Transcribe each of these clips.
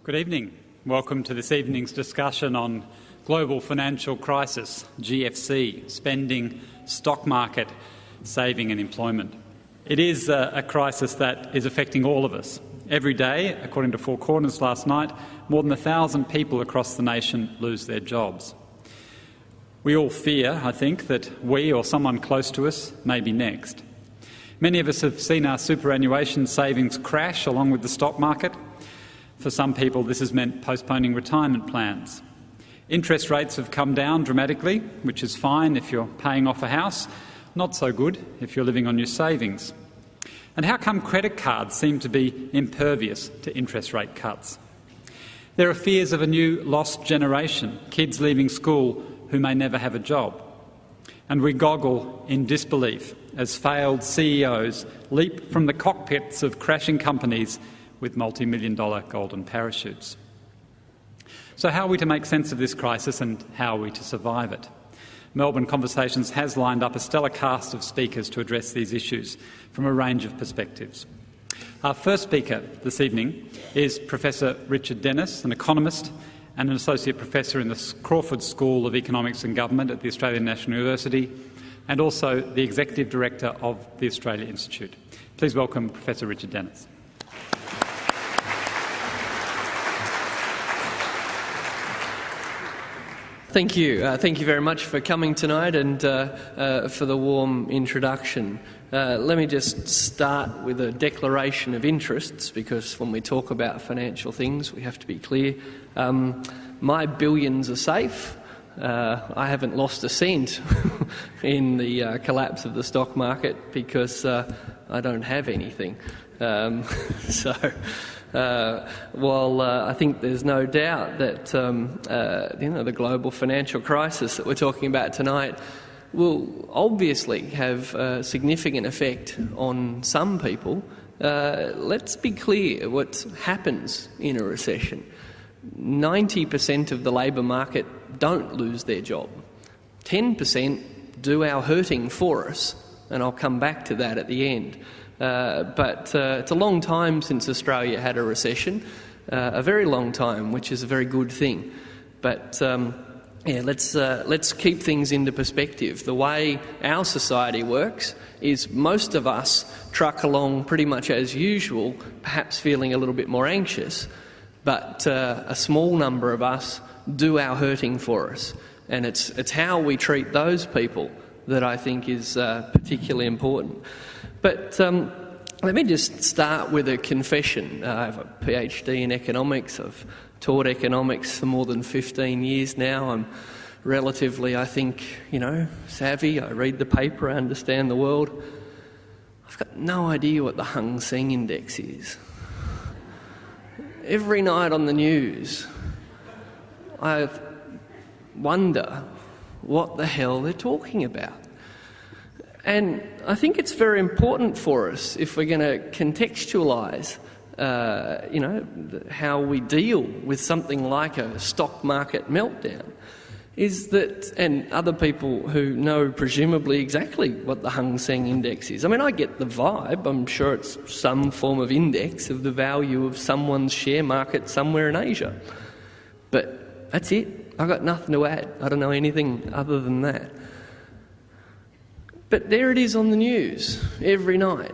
Good evening. Welcome to this evening's discussion on global financial crisis, GFC, spending, stock market, saving and employment. It is a crisis that is affecting all of us. Every day, according to Four Corners last night, more than 1,000 people across the nation lose their jobs. We all fear, I think, that we or someone close to us may be next. Many of us have seen our superannuation savings crash along with the stock market. For some people, this has meant postponing retirement plans. Interest rates have come down dramatically, which is fine if you're paying off a house, not so good if you're living on your savings. And how come credit cards seem to be impervious to interest rate cuts? There are fears of a new lost generation, kids leaving school who may never have a job. And we goggle in disbelief as failed CEOs leap from the cockpits of crashing companies with multi-million-dollar golden parachutes. So how are we to make sense of this crisis and how are we to survive it? Melbourne Conversations has lined up a stellar cast of speakers to address these issues from a range of perspectives. Our first speaker this evening is Professor Richard Dennis, an economist and an Associate Professor in the Crawford School of Economics and Government at the Australian National University and also the Executive Director of the Australia Institute. Please welcome Professor Richard Dennis. Thank you. Thank you very much for coming tonight and for the warm introduction. Let me just start with a declaration of interests, because when we talk about financial things, we have to be clear. My billions are safe. I haven't lost a cent in the collapse of the stock market because I don't have anything. While I think there's no doubt that the global financial crisis that we're talking about tonight will obviously have a significant effect on some people, let's be clear what happens in a recession. 90% of the labour market don't lose their job. 10% do our hurting for us, and I'll come back to that at the end. But it's a long time since Australia had a recession, a very long time, which is a very good thing. But let's keep things into perspective. The way our society works is most of us truck along pretty much as usual, perhaps feeling a little bit more anxious, but a small number of us do our hurting for us. And it's how we treat those people that I think is particularly important. But let me just start with a confession. I have a PhD in economics. I've taught economics for more than 15 years now. I'm relatively, I think, savvy. I read the paper, I understand the world. I've got no idea what the Seng index is. Every night on the news, I wonder what the hell they're talking about. And I think it's very important for us, if we're going to contextualise, how we deal with something like a stock market meltdown, is that, and other people who know presumably exactly what the Seng index is. I mean, I get the vibe. I'm sure it's some form of index of the value of someone's share market somewhere in Asia. But that's it. I've got nothing to add. I don't know anything other than that. But there it is on the news every night.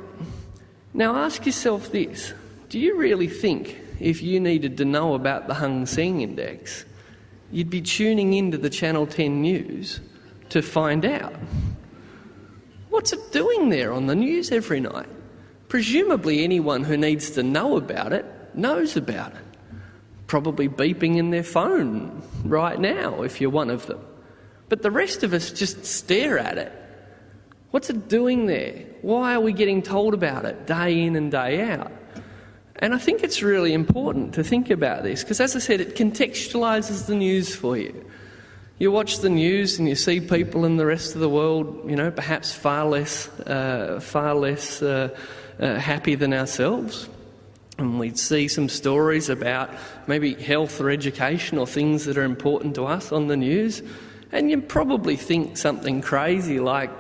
Now ask yourself this. Do you really think if you needed to know about the Seng index, you'd be tuning into the Channel 10 news to find out? What's it doing there on the news every night? Presumably anyone who needs to know about it knows about it. Probably beeping in their phone right now if you're one of them. But the rest of us just stare at it. What's it doing there? Why are we getting told about it day in and day out? And I think it's really important to think about this because, as I said, it contextualises the news for you. You watch the news and you see people in the rest of the world, perhaps far less happy than ourselves. And we'd see some stories about maybe health or education or things that are important to us on the news. And you probably think something crazy like,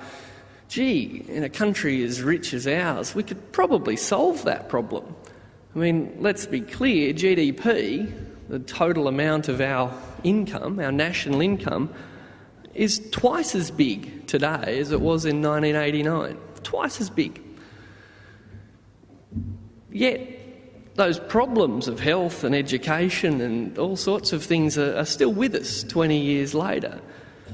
gee, in a country as rich as ours, we could probably solve that problem. I mean, let's be clear, GDP, the total amount of our income, our national income, is twice as big today as it was in 1989. Twice as big. Yet, those problems of health and education and all sorts of things are still with us 20 years later.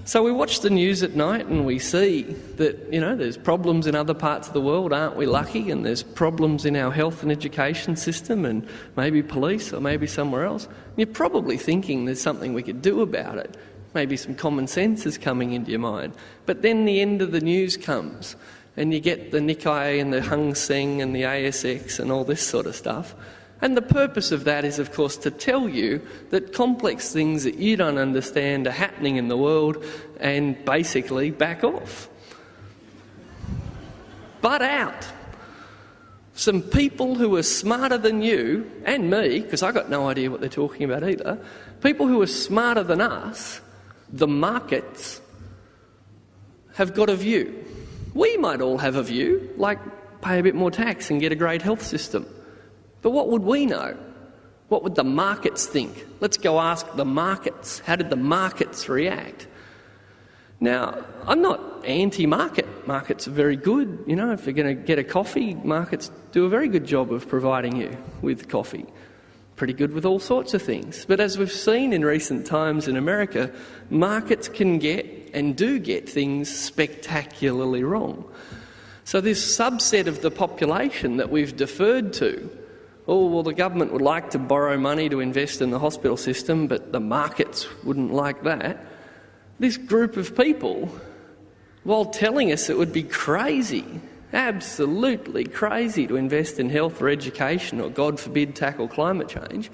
So we watch the news at night and we see that, there's problems in other parts of the world, aren't we lucky? And there's problems in our health and education system and maybe police or maybe somewhere else. And you're probably thinking there's something we could do about it. Maybe some common sense is coming into your mind. But then the end of the news comes and you get the Nikkei and the Hang Seng and the ASX and all this sort of stuff. And the purpose of that is, of course, to tell you that complex things that you don't understand are happening in the world and basically back off. Butt out. Some people who are smarter than you, and me, because I got no idea what they're talking about either, people who are smarter than us, the markets, have got a view. We might all have a view, like pay a bit more tax and get a great health system. But what would we know? What would the markets think? Let's go ask the markets. How did the markets react? Now, I'm not anti-market. Markets are very good. If you're going to get a coffee, markets do a very good job of providing you with coffee. Pretty good with all sorts of things. But as we've seen in recent times in America, markets can get and do get things spectacularly wrong. So this subset of the population that we've deferred to, the government would like to borrow money to invest in the hospital system, but the markets wouldn't like that. This group of people, while telling us it would be crazy, absolutely crazy to invest in health or education or, God forbid, tackle climate change,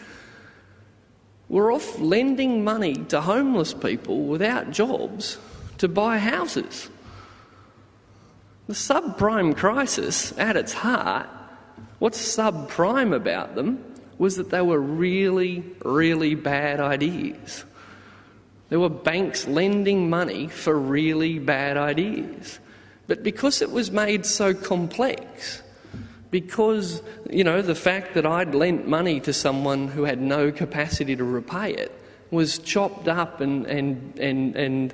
we're off lending money to homeless people without jobs to buy houses. The subprime crisis, at its heart, what's subprime about them was that they were really, really bad ideas. There were banks lending money for really bad ideas. But because it was made so complex, because, the fact that I'd lent money to someone who had no capacity to repay it was chopped up and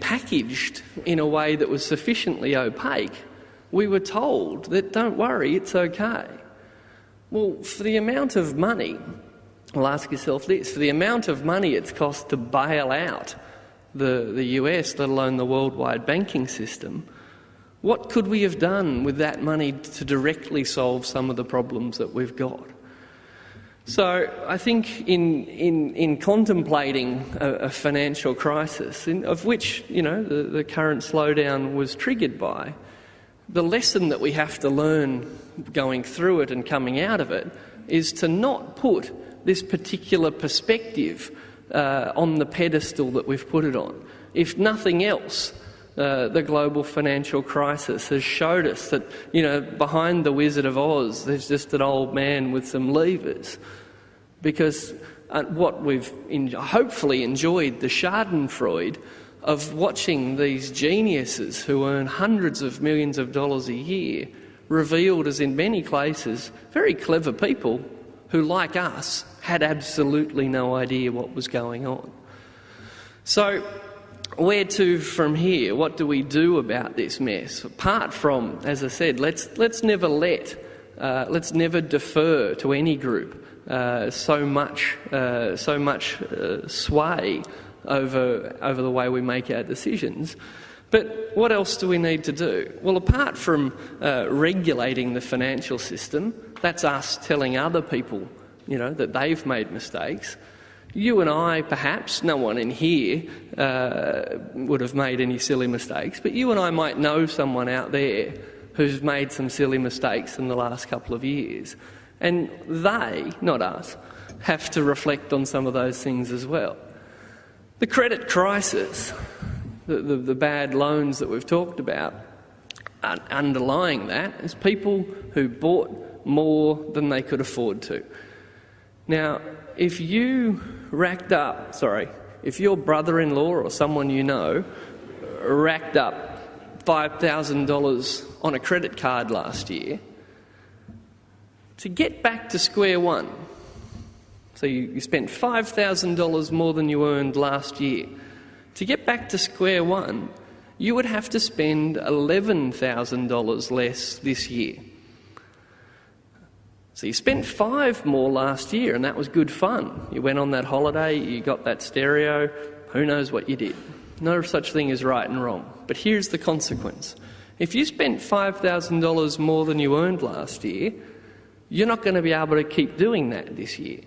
packaged in a way that was sufficiently opaque, we were told that, don't worry, it's okay. Well, for the amount of money, well, ask yourself this, for the amount of money it's cost to bail out the US, let alone the worldwide banking system, what could we have done with that money to directly solve some of the problems that we've got? So I think in contemplating a financial crisis, of which, the current slowdown was triggered by, the lesson that we have to learn going through it and coming out of it is to not put this particular perspective on the pedestal that we've put it on. If nothing else, the global financial crisis has showed us that, behind the Wizard of Oz, there's just an old man with some levers. Because what we've hopefully enjoyed, the schadenfreude of watching these geniuses who earn hundreds of millions of dollars a year, revealed as in many cases very clever people who, like us, had absolutely no idea what was going on. So where to from here? What do we do about this mess? Apart from, as I said, let's never defer to any group so much sway over the way we make our decisions. But what else do we need to do? Well, apart from regulating the financial system, that's us telling other people, that they've made mistakes. You and I, perhaps, no one in here would have made any silly mistakes, but you and I might know someone out there who's made some silly mistakes in the last couple of years. And they, not us, have to reflect on some of those things as well. The credit crisis, the bad loans that we've talked about, underlying that is people who bought more than they could afford to. Now, if your brother-in-law or someone you know racked up $5,000 on a credit card last year, To get back to square one, so you spent $5,000 more than you earned last year. To get back to square one, you would have to spend $11,000 less this year. So you spent $5,000 more last year, and that was good fun. You went on that holiday, you got that stereo, who knows what you did. No such thing as right and wrong. But here's the consequence. If you spent $5,000 more than you earned last year, you're not going to be able to keep doing that this year.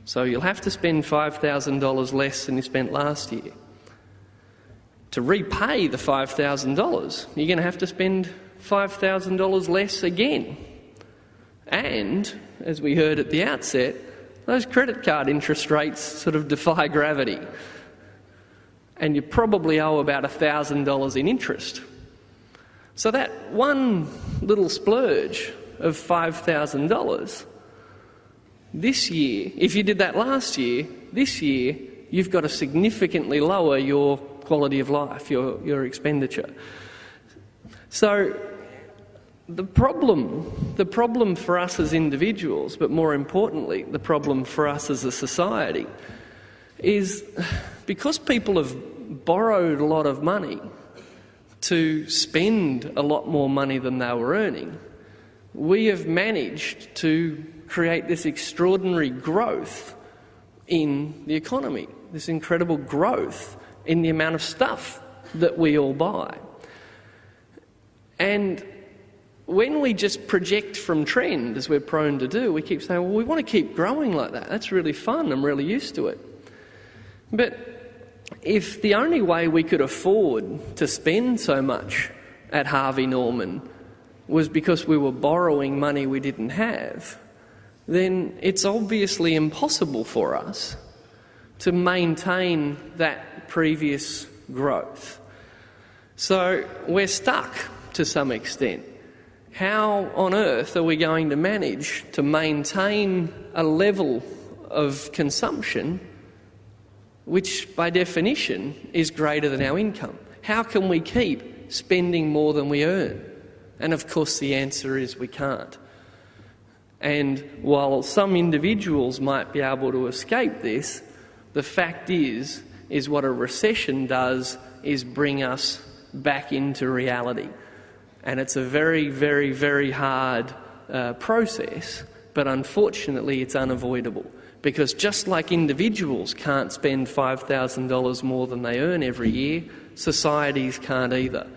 So you'll have to spend $5,000 less than you spent last year. To repay the $5,000, you're going to have to spend $5,000 less again. And, as we heard at the outset, those credit card interest rates sort of defy gravity. And you probably owe about $1,000 in interest. So that one little splurge of $5,000, this year, if you did that last year, this year, you've got to significantly lower your quality of life, your expenditure. So the problem for us as individuals, but more importantly, the problem for us as a society, is because people have borrowed a lot of money to spend a lot more money than they were earning, we have managed to create this extraordinary growth in the economy, this incredible growth in the amount of stuff that we all buy. And when we just project from trend, as we're prone to do, we keep saying, well, we want to keep growing like that. That's really fun. I'm really used to it. But if the only way we could afford to spend so much at Harvey Norman was because we were borrowing money we didn't have, then it's obviously impossible for us to maintain that previous growth. So we're stuck to some extent. How on earth are we going to manage to maintain a level of consumption which by definition is greater than our income? How can we keep spending more than we earn? And of course the answer is we can't. And while some individuals might be able to escape this, the fact is what a recession does is bring us back into reality. And it's a very, very, very hard process, but unfortunately it's unavoidable. Because just like individuals can't spend $5,000 more than they earn every year, societies can't either.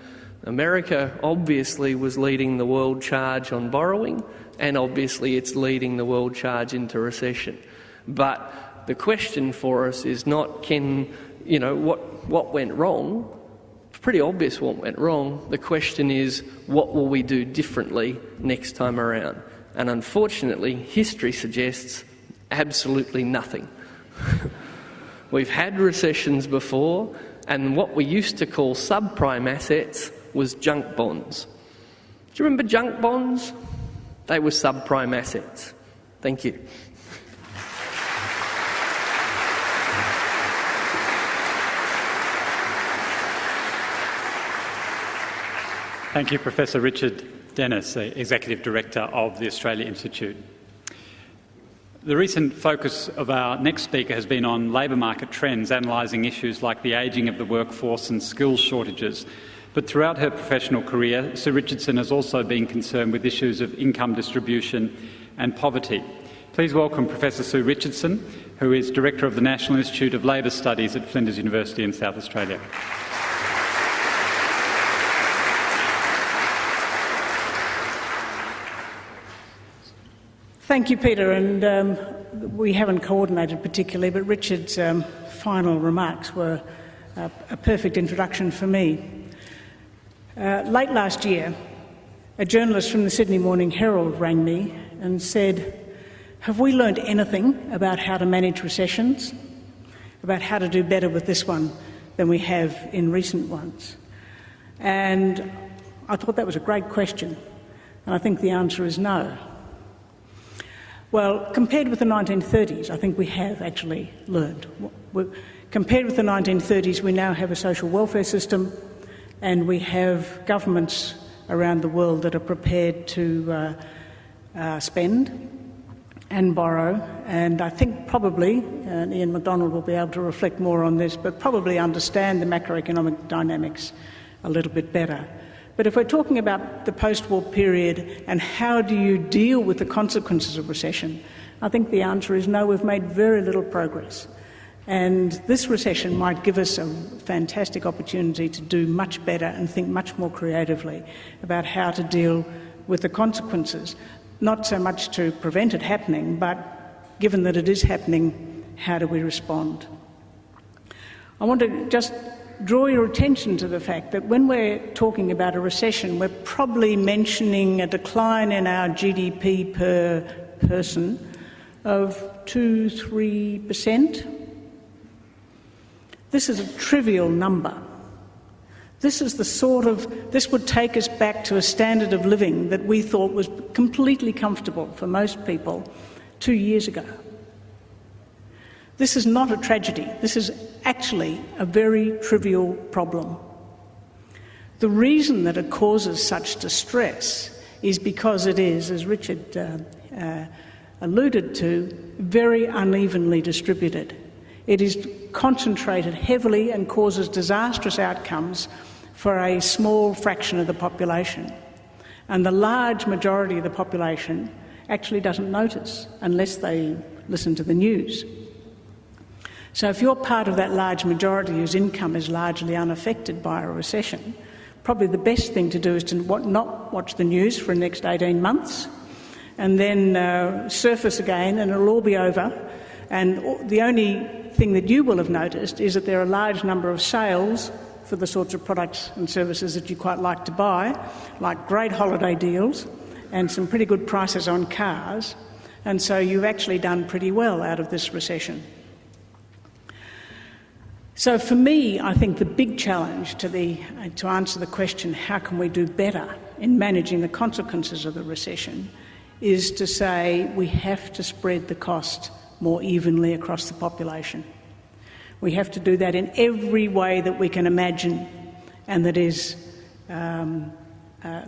America obviously was leading the world charge on borrowing, and obviously it's leading the world charge into recession. But the question for us is not what went wrong. It's pretty obvious what went wrong. The question is, what will we do differently next time around? And unfortunately, history suggests absolutely nothing. We've had recessions before, and what we used to call subprime assets was junk bonds. Do you remember junk bonds? They were subprime assets. Thank you. Thank you, Professor Richard Dennis, the Executive Director of the Australia Institute. The recent focus of our next speaker has been on labour market trends, analysing issues like the ageing of the workforce and skills shortages. But throughout her professional career, Sue Richardson has also been concerned with issues of income distribution and poverty. Please welcome Professor Sue Richardson, who is Director of the National Institute of Labour Studies at Flinders University in South Australia. Thank you, Peter, and we haven't coordinated particularly, but Richard's final remarks were a perfect introduction for me. Late last year, a journalist from the Sydney Morning Herald rang me and said, "Have we learnt anything about how to manage recessions, about how to do better with this one than we have in recent ones?" And I thought that was a great question, and I think the answer is no. Well, compared with the 1930s, I think we have actually learned. Compared with the 1930s, we now have a social welfare system, and we have governments around the world that are prepared to spend and borrow, and I think probably, and Ian MacDonald will be able to reflect more on this, but probably understand the macroeconomic dynamics a little bit better. But if we're talking about the post-war period and how do you deal with the consequences of recession, I think the answer is no, we've made very little progress. And this recession might give us a fantastic opportunity to do much better and think much more creatively about how to deal with the consequences. Not so much to prevent it happening, but given that it is happening, how do we respond? I want to just draw your attention to the fact that when we're talking about a recession, we're probably mentioning a decline in our GDP per person of 2-3%. This is a trivial number. This would take us back to a standard of living that we thought was completely comfortable for most people 2 years ago. This is not a tragedy. This is actually a very trivial problem. The reason that it causes such distress is because it is, as Richard alluded to, very unevenly distributed. It is concentrated heavily and causes disastrous outcomes for a small fraction of the population. And the large majority of the population actually doesn't notice unless they listen to the news. So if you're part of that large majority whose income is largely unaffected by a recession, probably the best thing to do is to not watch the news for the next 18 months and then surface again and it'll all be over. And the only thing that you will have noticed is that there are a large number of sales for the sorts of products and services that you quite like to buy, like great holiday deals and some pretty good prices on cars. And so you've actually done pretty well out of this recession. So for me, I think the big challenge to answer the question, how can we do better in managing the consequences of the recession, is to say we have to spread the cost more evenly across the population. We have to do that in every way that we can imagine and that is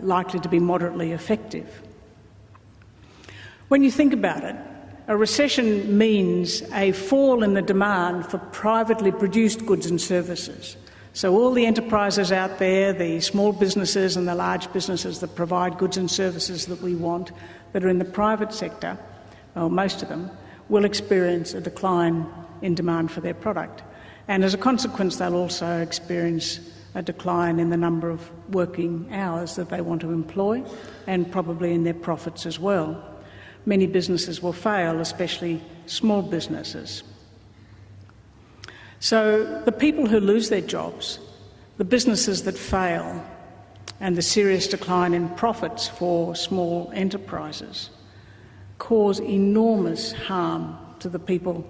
likely to be moderately effective. When you think about it, a recession means a fall in the demand for privately produced goods and services. So all the enterprises out there, the small businesses and the large businesses that provide goods and services that we want, that are in the private sector, well, most of them, will experience a decline in demand for their product. And as a consequence, they'll also experience a decline in the number of working hours that they want to employ and probably in their profits as well. Many businesses will fail, especially small businesses. So the people who lose their jobs, the businesses that fail, and the serious decline in profits for small enterprises cause enormous harm to the people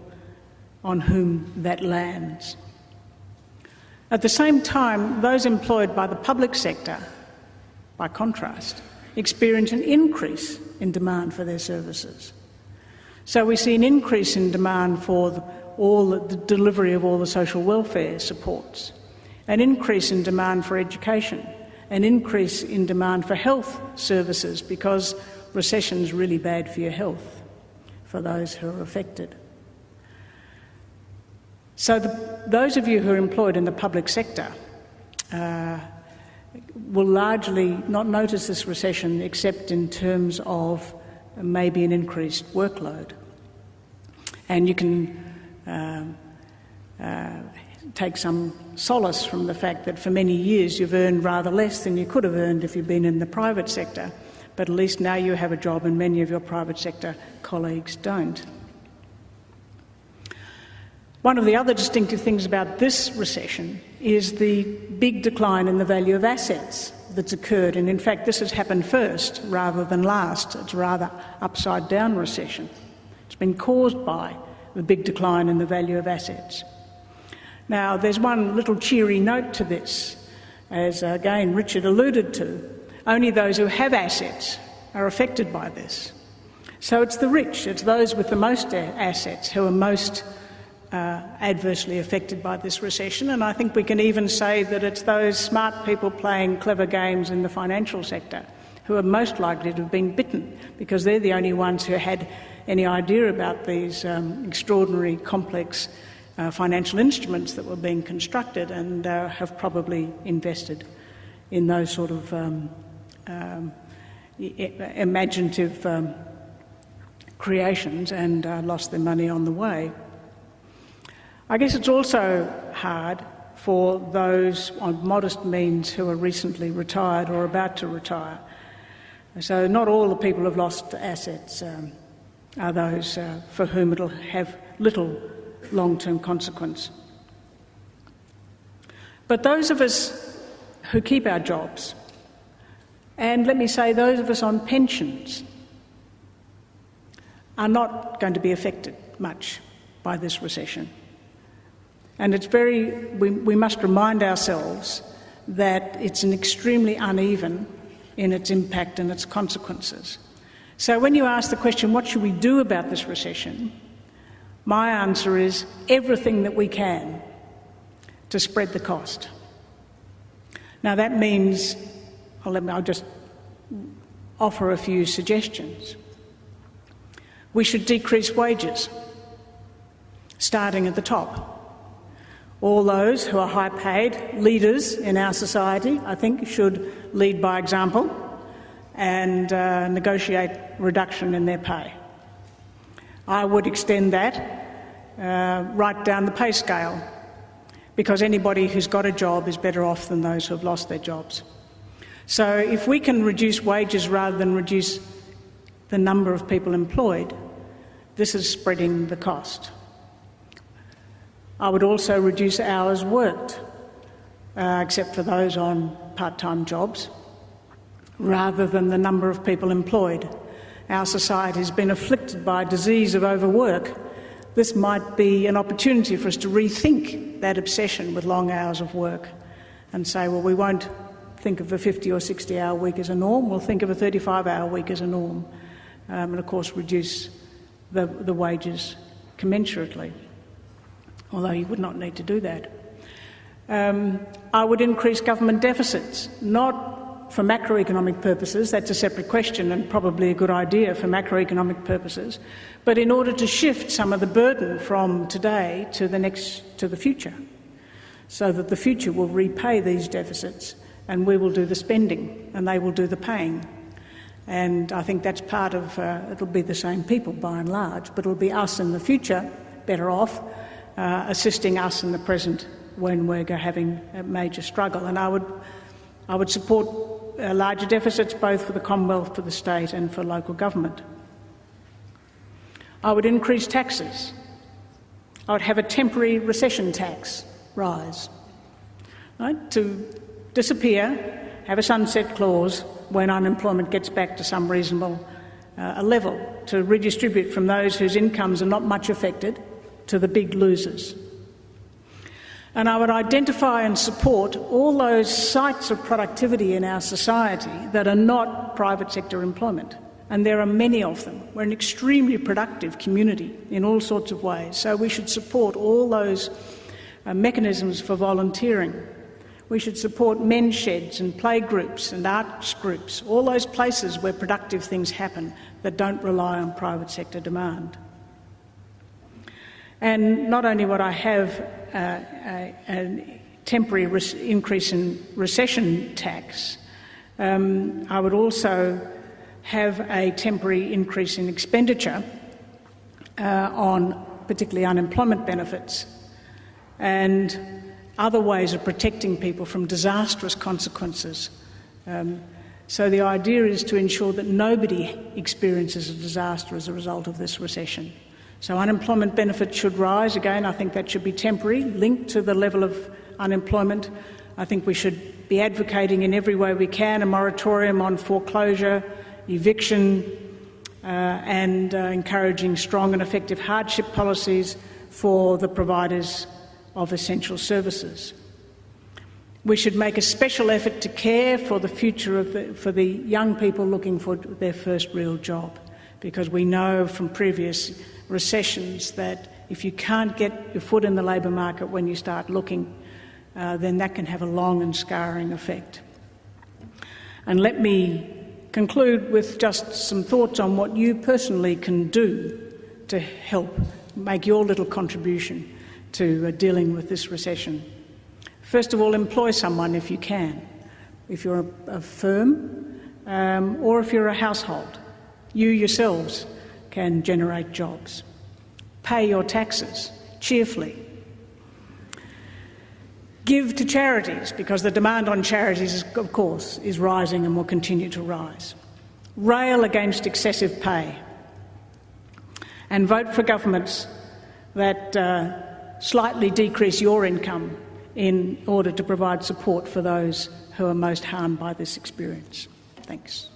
on whom that lands. At the same time, those employed by the public sector, by contrast, experience an increase in demand for their services. So we see an increase in demand for the delivery of all the social welfare supports, an increase in demand for education, an increase in demand for health services because recession is really bad for your health, for those who are affected. So those of you who are employed in the public sector will largely not notice this recession except in terms of maybe an increased workload. And you can take some solace from the fact that for many years you've earned rather less than you could have earned if you'd been in the private sector, but at least now you have a job and many of your private sector colleagues don't. One of the other distinctive things about this recession is the big decline in the value of assets that's occurred. And in fact, this has happened first rather than last. It's a rather upside-down recession. It's been caused by the big decline in the value of assets. Now, there's one little cheery note to this. As again Richard alluded to, only those who have assets are affected by this. So it's the rich, it's those with the most assets who are most adversely affected by this recession, and I think we can even say that it's those smart people playing clever games in the financial sector who are most likely to have been bitten, because they're the only ones who had any idea about these extraordinary, complex financial instruments that were being constructed, and have probably invested in those sort of imaginative creations and lost their money on the way. I guess it's also hard for those on modest means who are recently retired or about to retire. So not all the people who've lost assets are those for whom it'll have little long-term consequence. But those of us who keep our jobs, and let me say those of us on pensions, are not going to be affected much by this recession. And we must remind ourselves that it's an extremely uneven in its impact and its consequences. So when you ask the question, what should we do about this recession? My answer is everything that we can to spread the cost. Now that means, I'll just offer a few suggestions. We should decrease wages, starting at the top. All those who are high-paid leaders in our society, I think, should lead by example and negotiate reduction in their pay. I would extend that right down the pay scale, because anybody who's got a job is better off than those who have lost their jobs. So if we can reduce wages rather than reduce the number of people employed, this is spreading the cost. I would also reduce hours worked, except for those on part-time jobs, rather than the number of people employed. Our society has been afflicted by a disease of overwork. This might be an opportunity for us to rethink that obsession with long hours of work and say, well, we won't think of a 50 or 60-hour week as a norm, we'll think of a 35-hour week as a norm, and of course reduce the wages commensurately, although you would not need to do that. I would increase government deficits, not for macroeconomic purposes, that's a separate question and probably a good idea for macroeconomic purposes, but in order to shift some of the burden from today to the future, so that the future will repay these deficits and we will do the spending and they will do the paying. And I think that's part of, it'll be the same people by and large, but it'll be us in the future better off, assisting us in the present when we're having a major struggle. And I would support larger deficits both for the Commonwealth, for the state and for local government. I would increase taxes. I would have a temporary recession tax rise, right, to disappear, have a sunset clause when unemployment gets back to some reasonable level, to redistribute from those whose incomes are not much affected to the big losers. And I would identify and support all those sites of productivity in our society that are not private sector employment. And there are many of them. We're an extremely productive community in all sorts of ways. So we should support all those mechanisms for volunteering. We should support men's sheds and play groups and arts groups, all those places where productive things happen that don't rely on private sector demand. And not only would I have a temporary increase in recession tax, I would also have a temporary increase in expenditure on particularly unemployment benefits and other ways of protecting people from disastrous consequences. So the idea is to ensure that nobody experiences a disaster as a result of this recession. So unemployment benefits should rise. Again, I think that should be temporary, linked to the level of unemployment. I think we should be advocating in every way we can a moratorium on foreclosure, eviction, and encouraging strong and effective hardship policies for the providers of essential services. We should make a special effort to care for the future for the young people looking for their first real job, because we know from previous recessions that if you can't get your foot in the labour market when you start looking, then that can have a long and scarring effect. And let me conclude with just some thoughts on what you personally can do to help make your little contribution to dealing with this recession. First of all, employ someone if you can. If you're a firm or if you're a household, you yourselves can generate jobs. Pay your taxes cheerfully. Give to charities, because the demand on charities, of course, is rising and will continue to rise. Rail against excessive pay. And vote for governments that slightly decrease your income in order to provide support for those who are most harmed by this experience. Thanks.